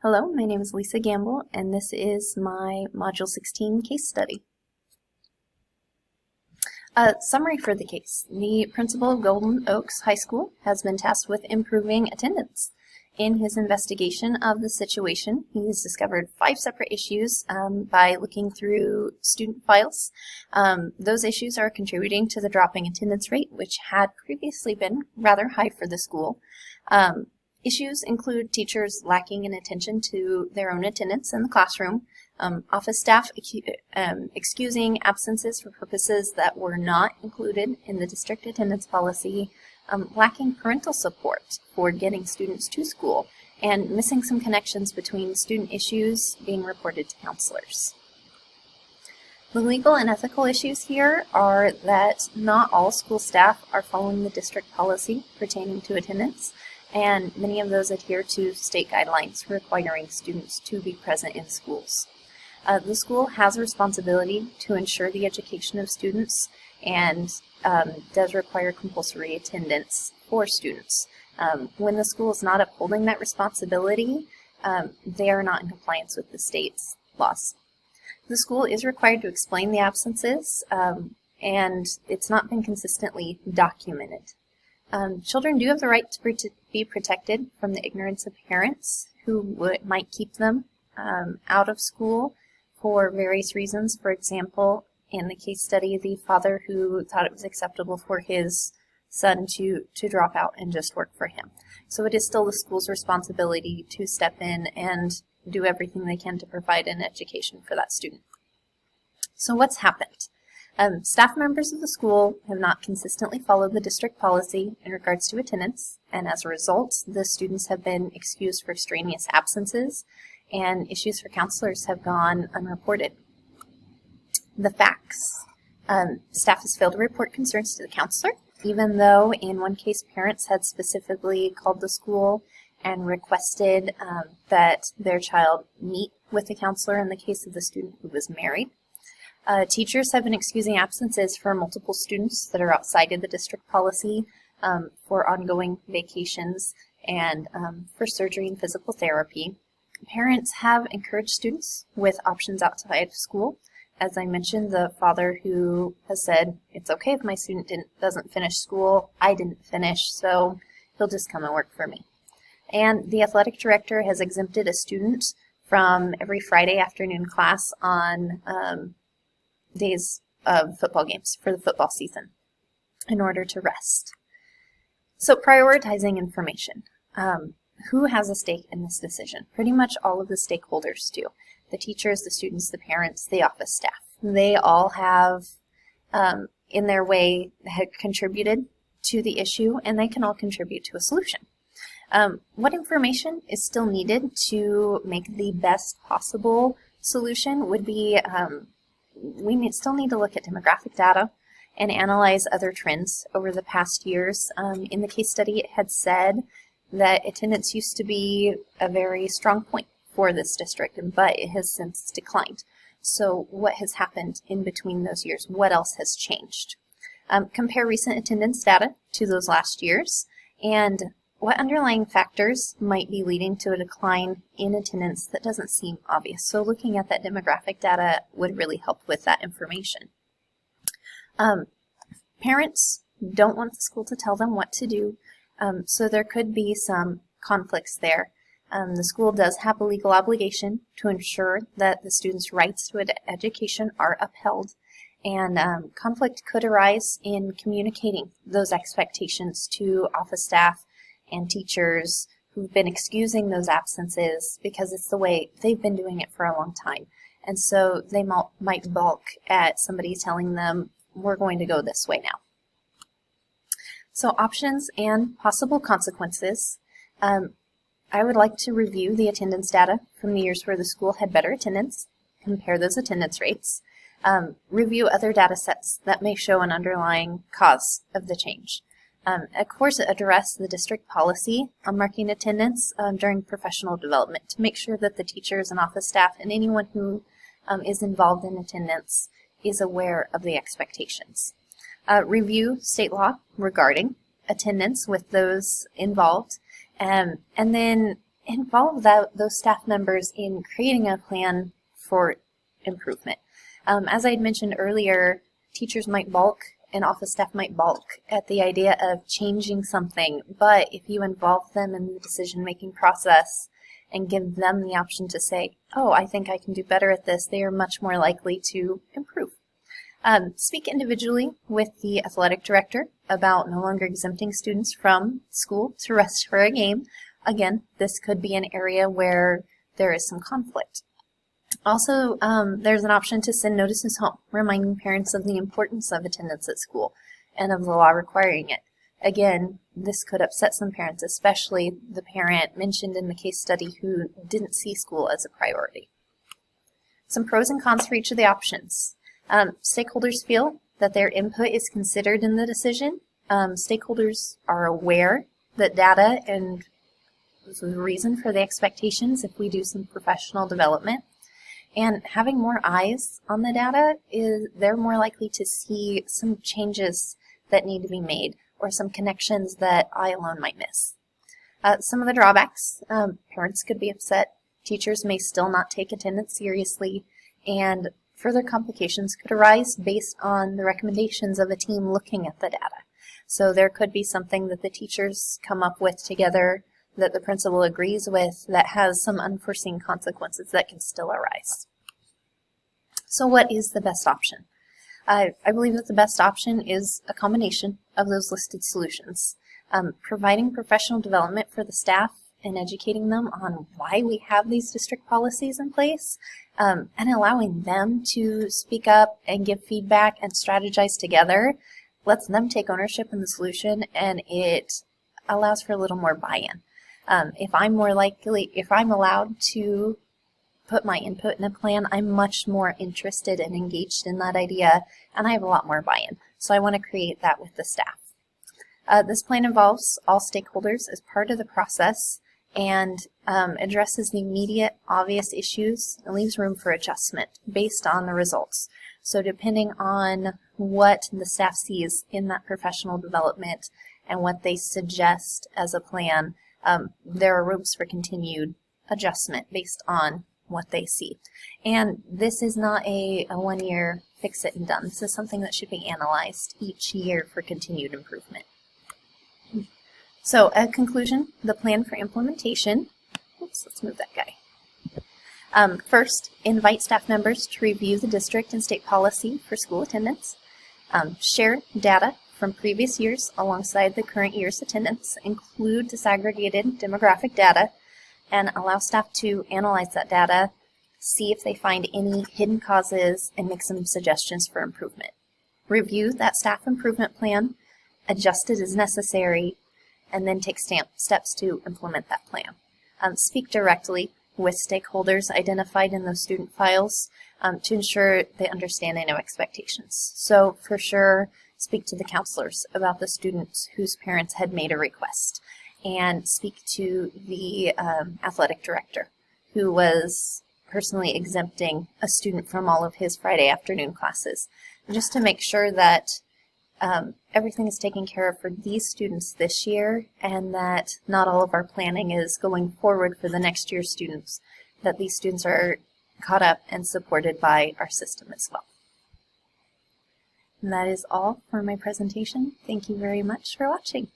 Hello, my name is Lisa Gamble, and this is my Module 16 case study. Summary for the case. The principal of Golden Oaks High School has been tasked with improving attendance. In his investigation of the situation, he has discovered 5 separate issues by looking through student files. Those issues are contributing to the dropping attendance rate, which had previously been rather high for the school. Issues include teachers lacking in attention to their own attendance in the classroom, office staff excusing absences for purposes that were not included in the district attendance policy, lacking parental support for getting students to school, and missing some connections between student issues being reported to counselors. The legal and ethical issues here are that not all school staff are following the district policy pertaining to attendance, and many of those adhere to state guidelines requiring students to be present in schools. The school has a responsibility to ensure the education of students and does require compulsory attendance for students. When the school is not upholding that responsibility, they are not in compliance with the state's laws. The school is required to explain the absences, and it's not been consistently documented. Children do have the right to be protected from the ignorance of parents who might keep them out of school for various reasons. For example, in the case study, the father who thought it was acceptable for his son to drop out and just work for him. So it is still the school's responsibility to step in and do everything they can to provide an education for that student. So what's happened? Staff members of the school have not consistently followed the district policy in regards to attendance, and as a result, the students have been excused for extraneous absences, and issues for counselors have gone unreported. The facts. Staff has failed to report concerns to the counselor, even though in one case parents had specifically called the school and requested that their child meet with the counselor in the case of the student who was married. Teachers have been excusing absences for multiple students that are outside of the district policy for ongoing vacations and for surgery and physical therapy. Parents have encouraged students with options outside of school. As I mentioned, the father who has said, it's okay if my student doesn't finish school, I didn't finish, so he'll just come and work for me. And the athletic director has exempted a student from every Friday afternoon class on days of football games for the football season in order to rest. So prioritizing information. Who has a stake in this decision? Pretty much all of the stakeholders do. The teachers, the students, the parents, the office staff. They all have, in their way, had contributed to the issue, and they can all contribute to a solution. What information is still needed to make the best possible solution would be we still need to look at demographic data and analyze other trends over the past years. In the case study, it had said that attendance used to be a very strong point for this district, but it has since declined. So what has happened in between those years? What else has changed? Compare recent attendance data to those last years, and what underlying factors might be leading to a decline in attendance that doesn't seem obvious. So looking at that demographic data would really help with that information. Parents don't want the school to tell them what to do, so there could be some conflicts there. The school does have a legal obligation to ensure that the students' rights to education are upheld, and conflict could arise in communicating those expectations to office staff and teachers who've been excusing those absences because it's the way they've been doing it for a long time. And so they might balk at somebody telling them, we're going to go this way now. So options and possible consequences. I would like to review the attendance data from the years where the school had better attendance, compare those attendance rates, review other data sets that may show an underlying cause of the change. Of course, address the district policy on marking attendance during professional development to make sure that the teachers and office staff and anyone who is involved in attendance is aware of the expectations. Review state law regarding attendance with those involved, and then involve those staff members in creating a plan for improvement. As I had mentioned earlier, teachers might balk and office staff might balk at the idea of changing something, but if you involve them in the decision-making process and give them the option to say, oh, I think I can do better at this, they are much more likely to improve. Speak individually with the athletic director about no longer exempting students from school to rest for a game. Again, this could be an area where there is some conflict. Also, there's an option to send notices home, reminding parents of the importance of attendance at school and of the law requiring it. Again, this could upset some parents, especially the parent mentioned in the case study who didn't see school as a priority. Some pros and cons for each of the options. Stakeholders feel that their input is considered in the decision. Stakeholders are aware that data and the reason for the expectations if we do some professional development. And having more eyes on the data, they're more likely to see some changes that need to be made or some connections that I alone might miss. Some of the drawbacks, parents could be upset, teachers may still not take attendance seriously, and further complications could arise based on the recommendations of a team looking at the data. So there could be something that the teachers come up with together that the principal agrees with that has some unforeseen consequences that can still arise. So what is the best option? I believe that the best option is a combination of those listed solutions. Providing professional development for the staff and educating them on why we have these district policies in place, and allowing them to speak up and give feedback and strategize together lets them take ownership in the solution, and it allows for a little more buy-in. If I'm allowed to put my input in a plan, I'm much more interested and engaged in that idea, and I have a lot more buy-in. So I want to create that with the staff. This plan involves all stakeholders as part of the process and addresses the immediate, obvious issues and leaves room for adjustment based on the results. So depending on what the staff sees in that professional development and what they suggest as a plan, there are rooms for continued adjustment based on what they see. And this is not a one-year fix it and done. This is something that should be analyzed each year for continued improvement. So, a conclusion, the plan for implementation. Oops, let's move that guy. First, invite staff members to review the district and state policy for school attendance. Share data from previous years alongside the current year's attendance. Include disaggregated demographic data and allow staff to analyze that data, see if they find any hidden causes, and make some suggestions for improvement. Review that staff improvement plan, adjust it as necessary, and then take steps to implement that plan. Speak directly with stakeholders identified in those student files to ensure they understand and know expectations. So for sure, speak to the counselors about the students whose parents had made a request, and speak to the athletic director who was personally exempting a student from all of his Friday afternoon classes, just to make sure that everything is taken care of for these students this year, and that not all of our planning is going forward for the next year's students, that these students are caught up and supported by our system as well. And that is all for my presentation. Thank you very much for watching.